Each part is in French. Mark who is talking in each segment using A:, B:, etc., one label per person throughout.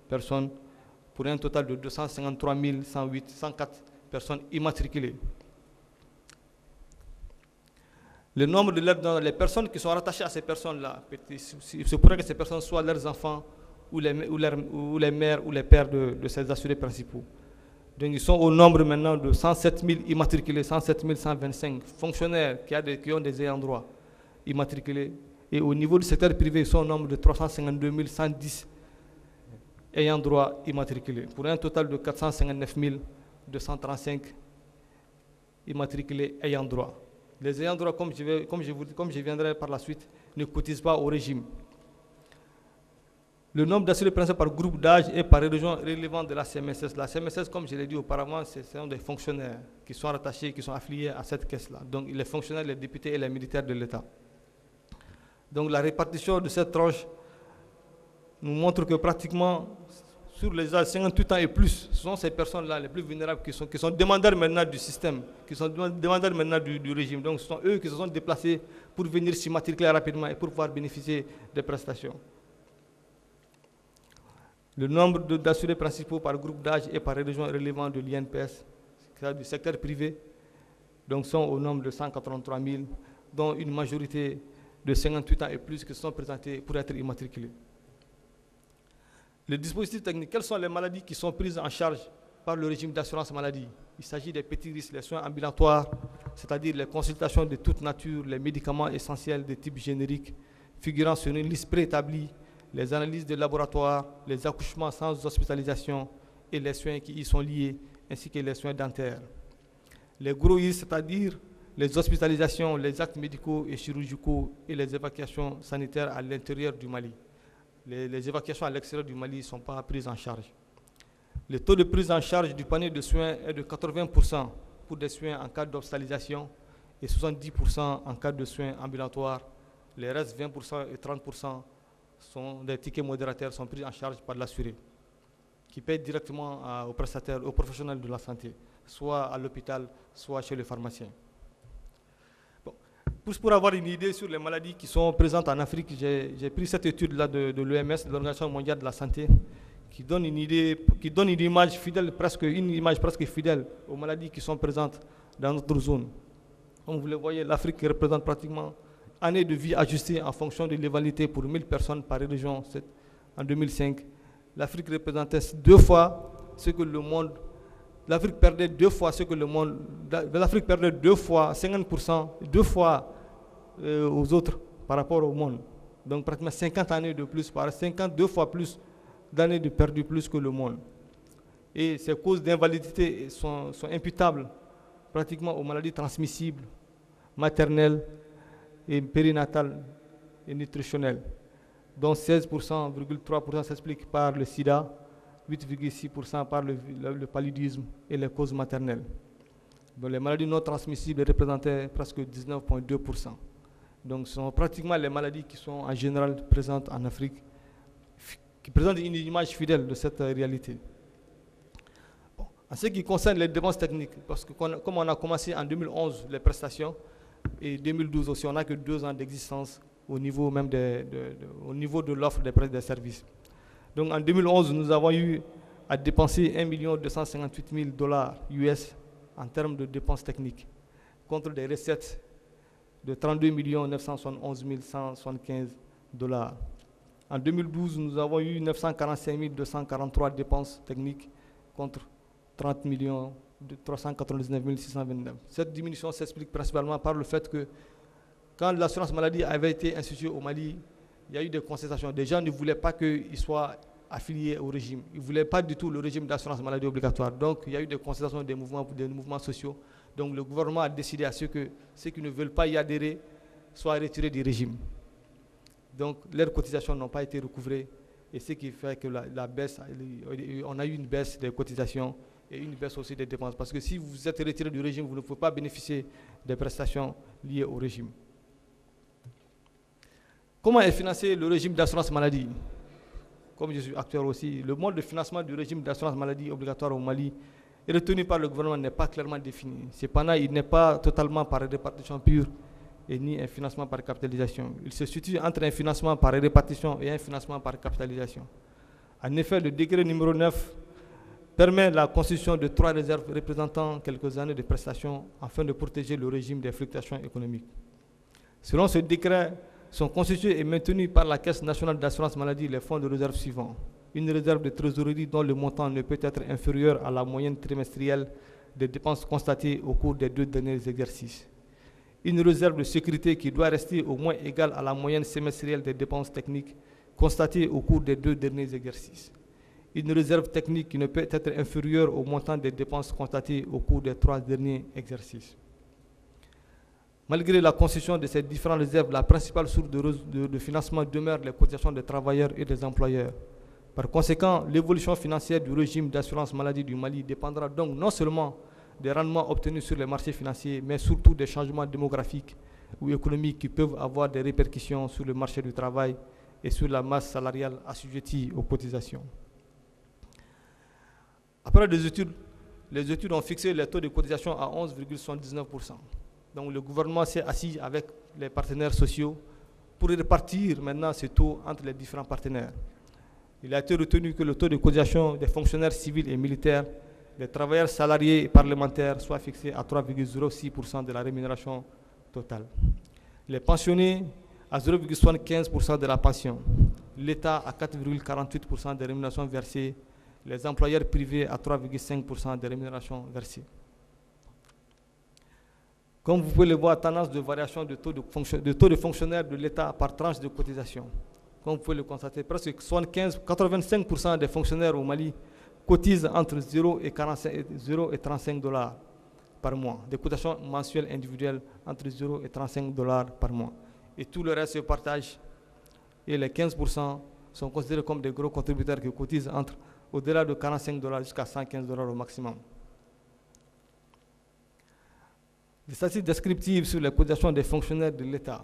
A: personnes pour un total de 253 104 personnes immatriculées. Le nombre de les personnes qui sont rattachées à ces personnes-là, il se pourrait que ces personnes soient leurs enfants ou les mères ou les pères de ces assurés principaux. Donc ils sont au nombre maintenant de 107 000 immatriculés, 107 125 fonctionnaires qui ont des ayants droit immatriculés. Et au niveau du secteur privé, ils sont au nombre de 352 110 ayants droit immatriculés, pour un total de 459 235 immatriculés ayants droit. Les ayants droit, comme je viendrai par la suite, ne cotisent pas au régime. Le nombre d'assurés principaux par groupe d'âge et par région relevant de la CMSS. La CMSS, comme je l'ai dit auparavant, ce sont des fonctionnaires qui sont rattachés, qui sont affiliés à cette caisse-là. Donc les fonctionnaires, les députés et les militaires de l'État. Donc la répartition de cette tranche nous montre que pratiquement sur les âges 58 ans et plus, ce sont ces personnes-là les plus vulnérables qui sont demandeurs maintenant du système, qui sont demandeurs maintenant du régime. Donc ce sont eux qui se sont déplacés pour venir s'immatriculer rapidement et pour pouvoir bénéficier des prestations. Le nombre d'assurés principaux par groupe d'âge et par région relevant de l'INPS, c'est-à-dire du secteur privé, donc sont au nombre de 183 000, dont une majorité de 58 ans et plus qui sont présentés pour être immatriculés. Le dispositif technique, quelles sont les maladies qui sont prises en charge par le régime d'assurance maladie? Il s'agit des petits risques, les soins ambulatoires, c'est-à-dire les consultations de toute nature, les médicaments essentiels de type générique, figurant sur une liste préétablie, les analyses de laboratoire, les accouchements sans hospitalisation et les soins qui y sont liés, ainsi que les soins dentaires. Les gros risques, c'est-à-dire les hospitalisations, les actes médicaux et chirurgicaux et les évacuations sanitaires à l'intérieur du Mali. Les évacuations à l'extérieur du Mali ne sont pas prises en charge. Le taux de prise en charge du panier de soins est de 80% pour des soins en cas d'hospitalisation et 70% en cas de soins ambulatoires. Les restes 20% et 30% sont des tickets modérateurs sont pris en charge par l'assuré, qui paye directement aux prestataires, aux professionnels de la santé, soit à l'hôpital, soit chez les pharmaciens. Bon. Pour avoir une idée sur les maladies qui sont présentes en Afrique, j'ai pris cette étude-là de l'OMS, de l'Organisation mondiale de la santé, qui donne une image presque fidèle aux maladies qui sont présentes dans notre zone. Comme vous le voyez, l'Afrique représente pratiquement année de vie ajustée en fonction de l'évaluité pour 1000 personnes par région. En 2005, l'Afrique représentait 2 fois ce que le monde. L'Afrique perdait 2 fois ce que le monde. L'Afrique perdait 2 fois, 50%, 2 fois aux autres par rapport au monde. Donc pratiquement 50 années de plus, 52 fois plus d'années de perdu plus que le monde. Et ces causes d'invalidité sont imputables pratiquement aux maladies transmissibles, maternelles, et périnatale et nutritionnelle, dont 16,3% s'explique par le sida, 8,6% par le paludisme et les causes maternelles. Donc les maladies non transmissibles représentaient presque 19,2%. Donc ce sont pratiquement les maladies qui sont en général présentes en Afrique, qui présentent une image fidèle de cette réalité. Bon. En ce qui concerne les dépenses techniques, parce que comme on a commencé en 2011 les prestations, et 2012 aussi, on n'a que 2 ans d'existence au niveau même de l'offre des services. Donc en 2011, nous avons eu à dépenser $1 258 000 US en termes de dépenses techniques, contre des recettes de $32 971 175. En 2012, nous avons eu 945 243 dépenses techniques contre 30 399 629. Cette diminution s'explique principalement par le fait que quand l'assurance maladie avait été instituée au Mali, il y a eu des concessions. Les gens ne voulaient pas qu'ils soient affiliés au régime. Ils ne voulaient pas du tout le régime d'assurance maladie obligatoire. Donc il y a eu des concessions des mouvements sociaux. Donc le gouvernement a décidé à ce que ceux qui ne veulent pas y adhérer soient retirés du régime. Donc leurs cotisations n'ont pas été recouvrées. Et ce qui fait que la baisse, on a eu une baisse des cotisations et une baisse aussi des dépenses. Parce que si vous êtes retiré du régime, vous ne pouvez pas bénéficier des prestations liées au régime. Comment est financé le régime d'assurance maladie? Comme je suis acteur aussi, le mode de financement du régime d'assurance maladie obligatoire au Mali est retenu par le gouvernement n'est pas clairement défini. Cependant, il n'est pas totalement par répartition pure et ni un financement par capitalisation. Il se situe entre un financement par répartition et un financement par capitalisation. En effet, le décret numéro 9 permet la constitution de 3 réserves représentant quelques années de prestations afin de protéger le régime des fluctuations économiques. Selon ce décret, sont constitués et maintenus par la Caisse nationale d'assurance maladie les fonds de réserve suivants. Une réserve de trésorerie dont le montant ne peut être inférieur à la moyenne trimestrielle des dépenses constatées au cours des 2 derniers exercices. Une réserve de sécurité qui doit rester au moins égale à la moyenne semestrielle des dépenses techniques constatées au cours des 2 derniers exercices. Une réserve technique qui ne peut être inférieure au montant des dépenses constatées au cours des 3 derniers exercices. Malgré la constitution de ces différentes réserves, la principale source de financement demeure les cotisations des travailleurs et des employeurs. Par conséquent, l'évolution financière du régime d'assurance maladie du Mali dépendra donc non seulement des rendements obtenus sur les marchés financiers, mais surtout des changements démographiques ou économiques qui peuvent avoir des répercussions sur le marché du travail et sur la masse salariale assujettie aux cotisations. Après les études ont fixé les taux de cotisation à 11,79%. Donc le gouvernement s'est assis avec les partenaires sociaux pour répartir maintenant ces taux entre les différents partenaires. Il a été retenu que le taux de cotisation des fonctionnaires civils et militaires, des travailleurs salariés et parlementaires soit fixé à 3,06% de la rémunération totale. Les pensionnés à 0,75% de la pension, l'État à 4,48% des rémunérations versées, les employeurs privés à 3,5% des rémunérations versées. Comme vous pouvez le voir, tendance de variation de taux de fonctionnaires de l'État par tranche de cotisation. Comme vous pouvez le constater, presque 85% des fonctionnaires au Mali cotisent entre 0 et 35 $ par mois, des cotisations mensuelles individuelles entre 0 et 35 $ par mois. Et tout le reste se partage. Et les 15% sont considérés comme des gros contributeurs qui cotisent au-delà de 45 $ jusqu'à 115 $ au maximum. Les statistiques descriptives sur les cotisations des fonctionnaires de l'État.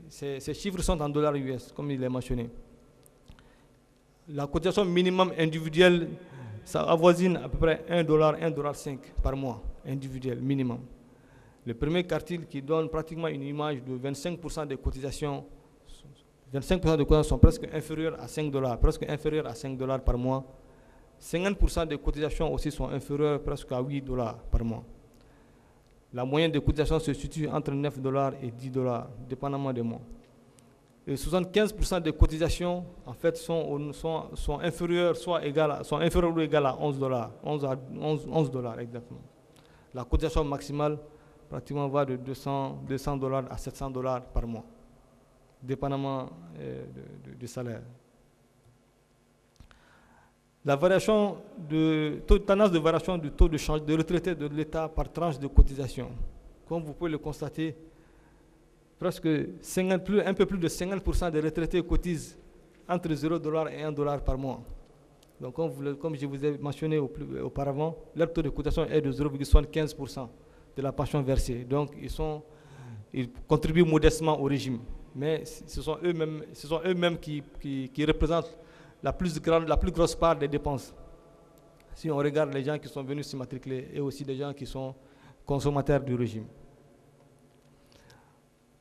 A: Ces chiffres sont en dollars US, comme il est mentionné. La cotisation minimum individuelle, ça avoisine à peu près $1, $1,5 par mois, individuel, minimum. Le premier quartile qui donne pratiquement une image de 25% des cotisations, 25% des cotisations sont presque inférieures à $5, presque inférieures à $5 par mois. 50% des cotisations aussi sont inférieures presque à $8 par mois. La moyenne de cotisation se situe entre $9 et $10, dépendamment des mois. Et 75% des cotisations, en fait, sont inférieures, sont inférieures ou égales à $11, 11 $ exactement. La cotisation maximale, pratiquement, va de $200 à $700 par mois, dépendamment du salaire. La variation tendance de variation du taux de change de retraité de l'État par tranche de cotisation. Comme vous pouvez le constater, presque un peu plus de 50% des retraités cotisent entre $0 et $1 par mois. Donc, comme je vous ai mentionné auparavant, leur taux de cotisation est de 0,75% de la pension versée. Donc, ils contribuent modestement au régime. Mais ce sont eux-mêmes qui représentent la plus grosse part des dépenses. Si on regarde les gens qui sont venus s'immatriculer et aussi des gens qui sont consommateurs du régime.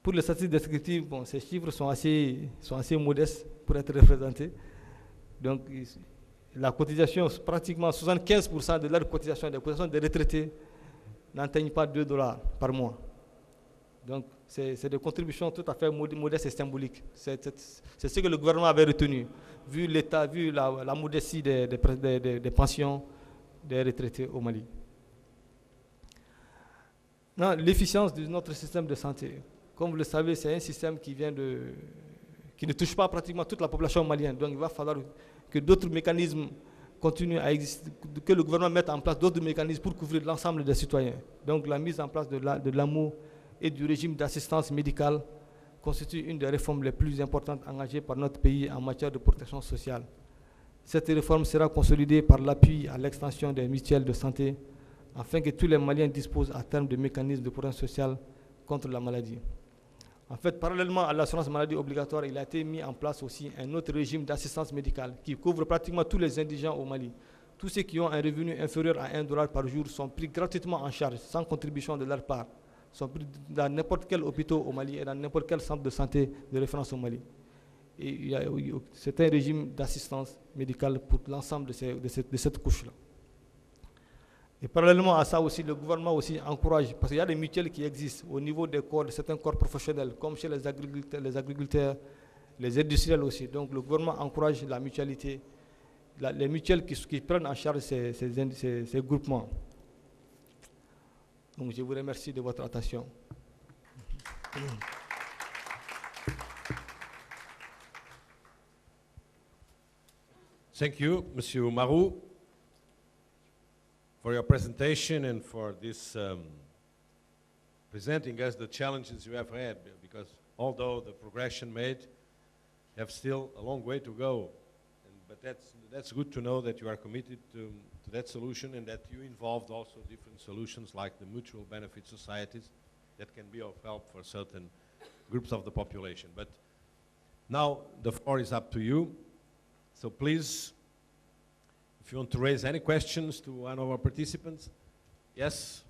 A: Pour les statistiques descriptives, ces chiffres sont assez modestes pour être représentés. Donc, la cotisation, pratiquement 75% de leur cotisation, des cotisations des retraités, n'atteignent pas $2 par mois. Donc, c'est des contributions tout à fait modestes et symboliques. C'est ce que le gouvernement avait retenu, vu l'État, vu la modestie des pensions des retraités au Mali. L'efficience de notre système de santé. Comme vous le savez, c'est un système qui ne touche pas pratiquement toute la population malienne. Donc, il va falloir que d'autres mécanismes continuent à exister, que le gouvernement mette en place d'autres mécanismes pour couvrir l'ensemble des citoyens. Donc, la mise en place de l'AMO et du régime d'assistance médicale constitue une des réformes les plus importantes engagées par notre pays en matière de protection sociale. Cette réforme sera consolidée par l'appui à l'extension des mutuelles de santé afin que tous les Maliens disposent à terme de mécanismes de protection sociale contre la maladie. En fait, parallèlement à l'assurance maladie obligatoire, il a été mis en place aussi un autre régime d'assistance médicale qui couvre pratiquement tous les indigents au Mali. Tous ceux qui ont un revenu inférieur à $1 par jour sont pris gratuitement en charge, sans contribution de leur part. Sont pris dans n'importe quel hôpital au Mali et dans n'importe quel centre de santé de référence au Mali. Et c'est un régime d'assistance médicale pour l'ensemble de cette couche-là. Et parallèlement à ça aussi, le gouvernement aussi encourage, parce qu'il y a des mutuelles qui existent au niveau des corps, de certains corps professionnels, comme chez les agriculteurs, les industriels aussi. Donc le gouvernement encourage la mutualité, les mutuelles qui prennent en charge ces groupements. Donc je vous remercie de votre attention.
B: Thank you, Monsieur Marou, for your presentation and for this presenting us the challenges you have had, because although the progression made, you have still a long way to go. But that's good to know that you are committed to that solution, and that you involved also different solutions like the mutual benefit societies that can be of help for certain groups of the population. But now the floor is up to you. So please, if you want to raise any questions to one of our participants. Yes?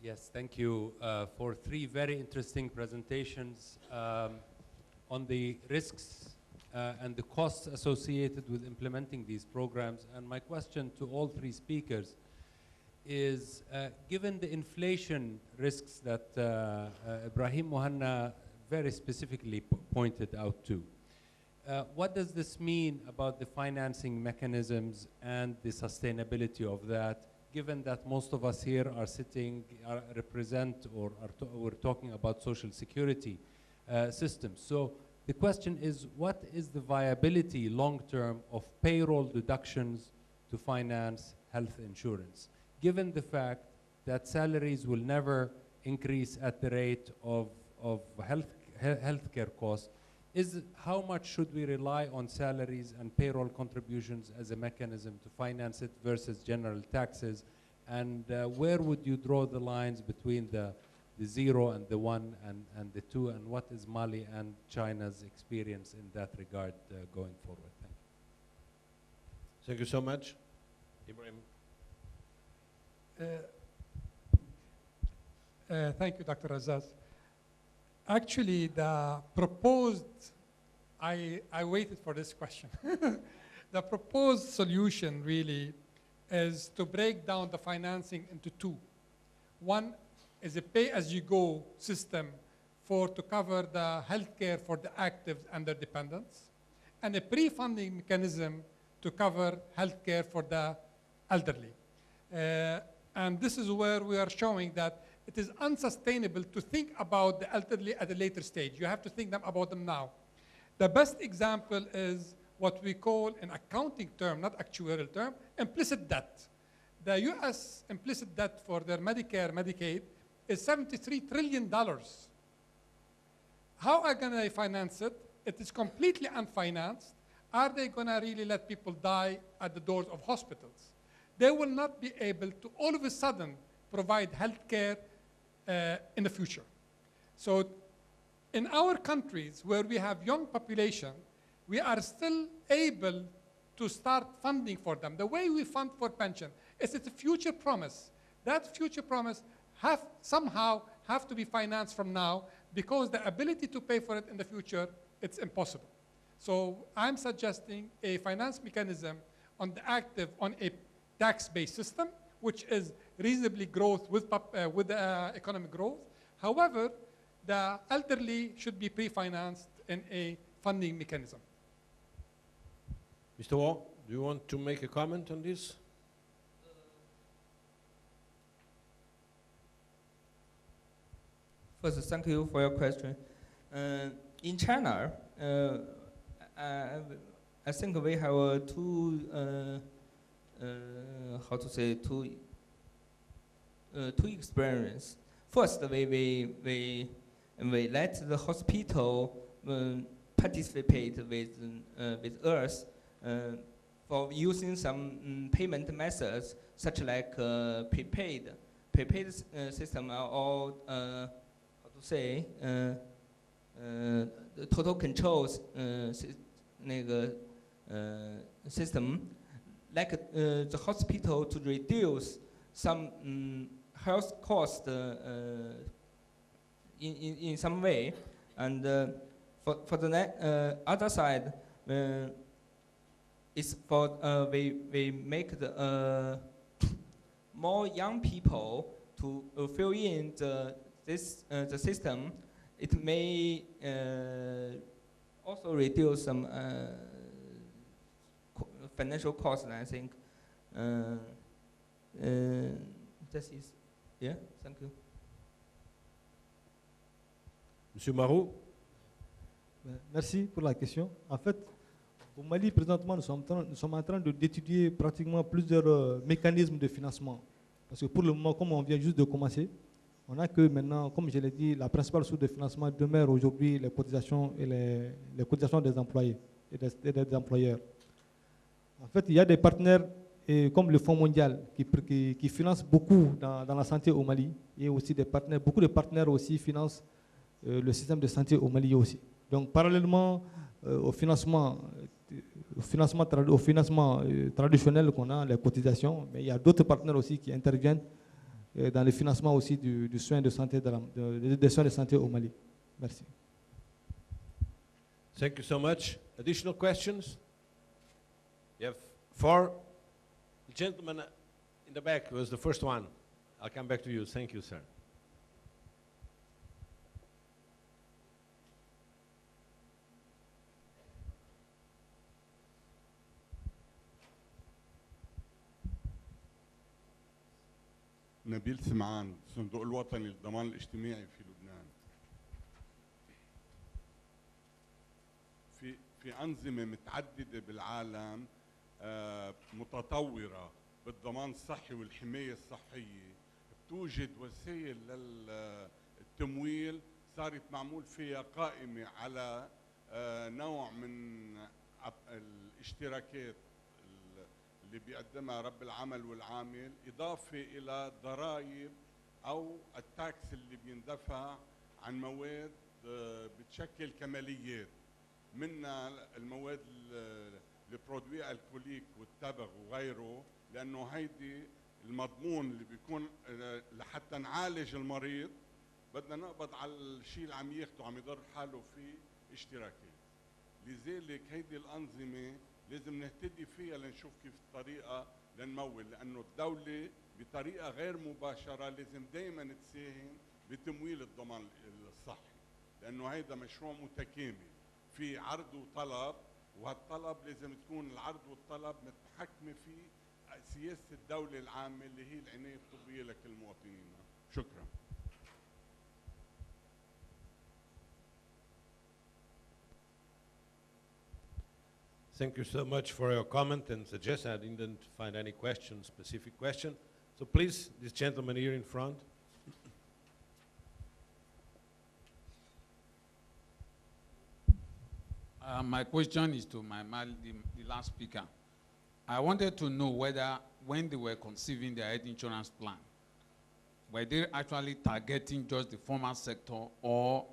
C: Yes, thank you for 3 very interesting presentations on the risks and the costs associated with implementing these programs. And my question to all 3 speakers is, given the inflation risks that Ibrahim Mohanna very specifically pointed out to, what does this mean about the financing mechanisms and the sustainability of that, given that most of us here are represent or we're talking about social security systems? So the question is, what is the viability long-term of payroll deductions to finance health insurance, given the fact that salaries will never increase at the rate of healthcare costs? How much should we rely on salaries and payroll contributions as a mechanism to finance it versus general taxes? And where would you draw the lines between the 0 and the 1 and the 2? And what is Mali and China's experience in that regard going forward? Thank you.
B: Thank you so much. Ibrahim.
D: Thank you, Dr. Azaz. Actually, the proposed, I waited for this question. The proposed solution really is to break down the financing into 2. One is a pay-as-you-go system to cover the healthcare for the actives and their dependents, and a pre-funding mechanism to cover healthcare for the elderly. And this is where we are showing that it is unsustainable to think about the elderly at a later stage. You have to think about them now. The best example is what we call, in accounting term, not actuarial term, implicit debt. The US implicit debt for their Medicare, Medicaid is $73 trillion. How are going to finance it? It is completely unfinanced. Are they going to really let people die at the doors of hospitals? They will not be able to all of a sudden provide health care in the future. So in our countries where we have young population, we are still able to start funding for them. The way we fund for pension is it's a future promise. That future promise somehow have to be financed from now, because the ability to pay for it in the future, it's impossible. So I'm suggesting a finance mechanism on the active, on a tax-based system, which is reasonably growth with economic growth. However, the elderly should be pre-financed in a funding mechanism.
B: Mr. Wong, do you want to make a comment on this?
E: First, thank you for your question. In China, I think we have two experience. First, we let the hospital participate with us for using some payment methods, such like prepaid system, or the total controls system, like the hospital to reduce some health cost in some way, and for the other side, it's for we make the more young people to fill in the system. It may also reduce some financial costs, I think. This is, yeah, thank you.
B: Monsieur Marou?
A: Merci pour la question. En fait, au Mali, présentement, nous sommes en train d'étudier pratiquement plusieurs mécanismes de financement. Parce que pour le moment, comme on vient juste de commencer, on a que maintenant, comme je l'ai dit, la principale source de financement demeure aujourd'hui les cotisations et les cotisations des employés et des employeurs. En fait, il y a des partenaires comme le Fonds mondial qui finance beaucoup dans la santé au Mali, et aussi des partenaires, beaucoup de partenaires aussi financent le système de santé au Mali aussi. Donc parallèlement au financement traditionnel qu'on a, les cotisations, mais il y a d'autres partenaires aussi qui interviennent dans le financement aussi du soin de santé, des soins de santé au Mali. Merci.
B: Thank you so much. Additional questions? You have 4. The gentleman in the back was the first one. I'll come back to you. Thank you, sir.
F: نبيل سمعان، الصندوق الوطني للضمان الاجتماعي في لبنان. في أنظمة متعددة بالعالم متطورة بالضمان الصحي والحماية الصحية، بتوجد وسائل للتمويل صارت معمول فيها قائمة على نوع من الاشتراكات اللي بيقدمها رب العمل والعامل، إضافة إلى ضرائب أو التاكس اللي بيندفع عن مواد بتشكل كماليات، منها المواد البرودوي الكوليك والتبغ وغيره، لأنه هيدي المضمون اللي بيكون لحتى نعالج المريض بدنا نقبض على الشيء اللي عم ياخده عم يضر حاله في اشتراكات. لذلك هيدي الأنظمة لازم نهتدي فيها لنشوف كيف الطريقة لنمول، لأنه الدولة بطريقة غير مباشرة لازم دائما تساهم بتمويل الضمان الصحي، لأنه هيدا مشروع متكامل في عرض وطلب، وهالطلب لازم تكون العرض والطلب متحكمة في سياسة الدولة العامة اللي هي العناية الطبية لكل مواطنينا. شكرا.
B: Thank you so much for your comment and suggestion. I didn't find any question, specific question. So please, this gentleman here in front.
G: My question is to the last speaker. I wanted to know whether when they were conceiving their health insurance plan, were they actually targeting just the formal sector, or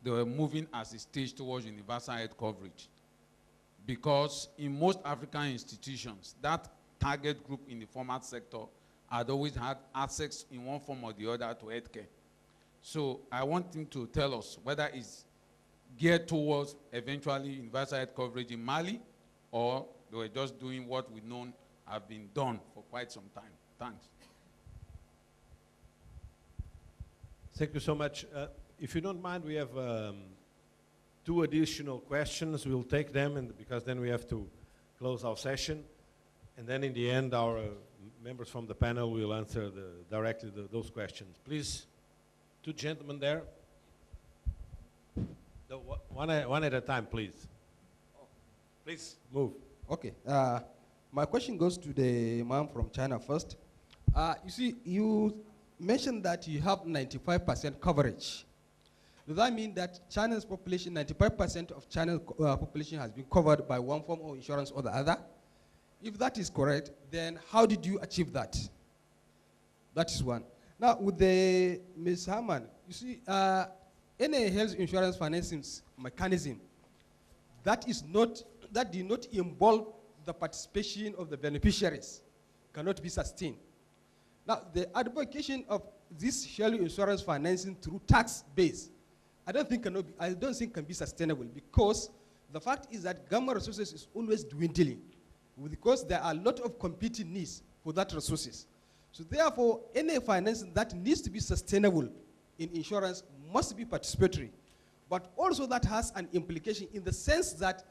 G: they were moving as a stage towards universal health coverage? Because in most African institutions, that target group in the formal sector had always had access in one form or the other to healthcare. So I want him to tell us whether it's geared towards eventually universal health coverage in Mali, or they were just doing what we know have been done for quite some time. Thanks.
B: Thank you so much. If you don't mind, we have 2 additional questions. We'll take them, and because then we have to close our session. And then in the end, our members from the panel will answer directly those questions. Please, 2 gentlemen there. One at a time, please. Please, move.
H: Okay. My question goes to the man from China first. You see, you mentioned that you have 95% coverage. Does that mean that China's population, 95% of China's population has been covered by one form of insurance or the other? If that is correct, then how did you achieve that? That is one. Now, with the Ms. Haman, you see, any health insurance financing mechanism that did not involve the participation of the beneficiaries cannot be sustained. Now, the advocation of this health insurance financing through tax base, I don't think can be sustainable, because the fact is that government resources is always dwindling, because there are a lot of competing needs for that resources. So therefore, any financing that needs to be sustainable in insurance must be participatory, but also that has an implication in the sense that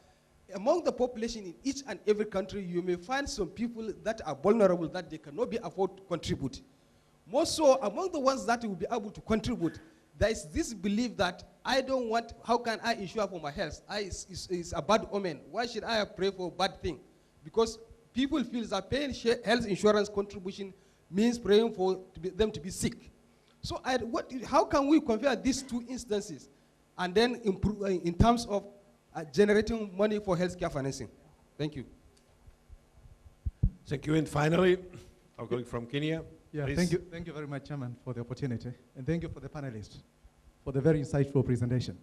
H: among the population in each and every country, you may find some people that are vulnerable, that they cannot be afford to contribute. More so, among the ones that will be able to contribute, there is this belief that I don't want, how can I insure for my health? It's a bad omen. Why should I pray for a bad thing? Because people feel that paying health insurance contribution means praying for them to be sick. So how can we compare these two instances and then improve in terms of generating money for healthcare financing? Thank you.
B: Thank you. And finally, our colleague from Kenya.
I: Yeah,
B: please.
I: thank you. Thank you very much, Chairman, for the opportunity. And thank you for the panelists for the very insightful presentation.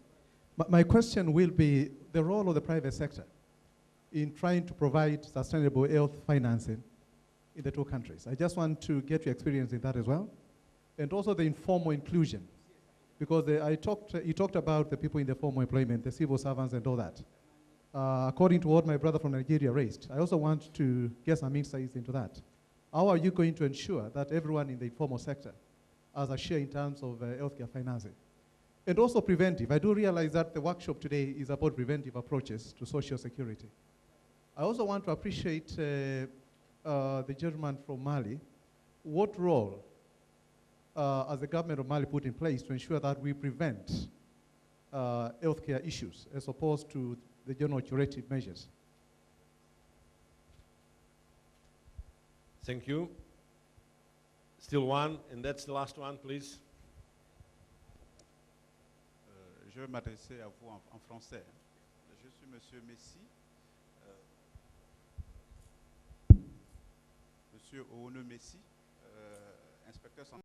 I: My question will be the role of the private sector in trying to provide sustainable health financing in the two countries. I just want to get your experience in that as well. And also the informal inclusion. Because you talked about the people in the formal employment, the civil servants and all that. According to what my brother from Nigeria raised, I also want to get some insights into that. How are you going to ensure that everyone in the informal sector has a share in terms of healthcare financing? And also preventive. I do realize that the workshop today is about preventive approaches to social security. I also want to appreciate the gentleman from Mali. What role has the government of Mali put in place to ensure that we prevent healthcare issues as opposed to the general curative measures?
B: Thank you. Still one, and that's the last one, please.
J: Je vais m'adresser à vous en français. Je suis Monsieur Messi. Monsieur Oone Messi, inspecteur central.